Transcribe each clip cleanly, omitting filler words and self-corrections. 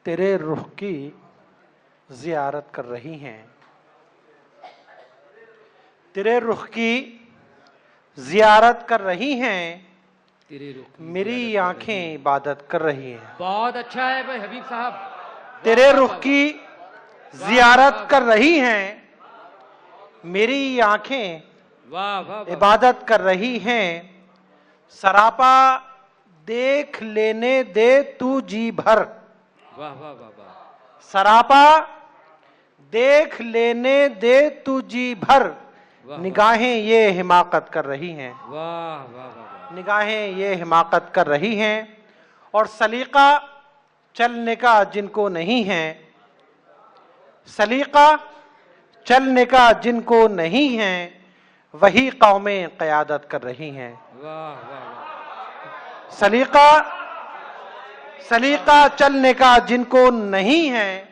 तेरे रुख की जियारत कर रही हैं, तेरे रुख की जियारत कर रही हैं, तेरे रुख की मेरी आंखें इबादत कर रही हैं। बहुत अच्छा है भाई हबीब साहब। तेरे रुख की जियारत कर रही हैं, मेरी आंखें वाह वाह इबादत कर रही हैं। सरापा देख लेने दे तू जी भर, वाह वाह वाह वाह। सरापा देख लेने दे तू जी भर, निगाहें ये हिमाकत कर रही हैं, वाह वाह वाह। निगाहें ये हिमाकत कर रही हैं। और सलीका चलने का जिनको नहीं है, सलीका चलने का जिनको नहीं है, वही कौमें क़यादत कर रही हैं। वाह वाह। सलीका सलीका चलने का जिनको नहीं है,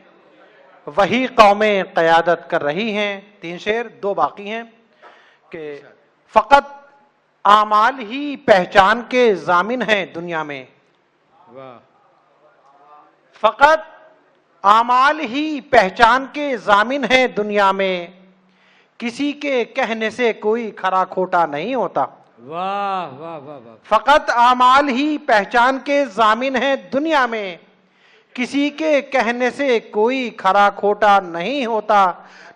वही कौमें क़यादत कर रही हैं। 3 शेर, 2 बाकी हैं कि फ़कत आमाल ही पहचान के ज़ामिन हैं दुनिया में, वाह। फ़कत आमाल ही पहचान के ज़ामिन हैं दुनिया में, किसी के कहने से कोई खरा खोटा नहीं होता। वाह वाह वाह वाह। फ़कत आमाल ही पहचान के ज़ामिन हैं दुनिया में, किसी के कहने से कोई खरा खोटा नहीं होता।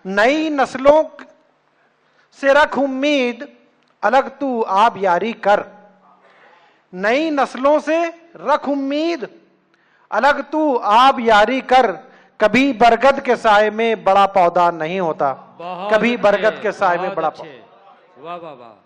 नई नस्लों से रख उम्मीद, अलग तू आप यारी कर, नई नस्लों से रख उम्मीद, अलग तू आप यारी कर, कभी बरगद के साए में बड़ा पौधा नहीं होता, कभी बरगद के साए में बड़ा पौधा। वाह वाह वाह।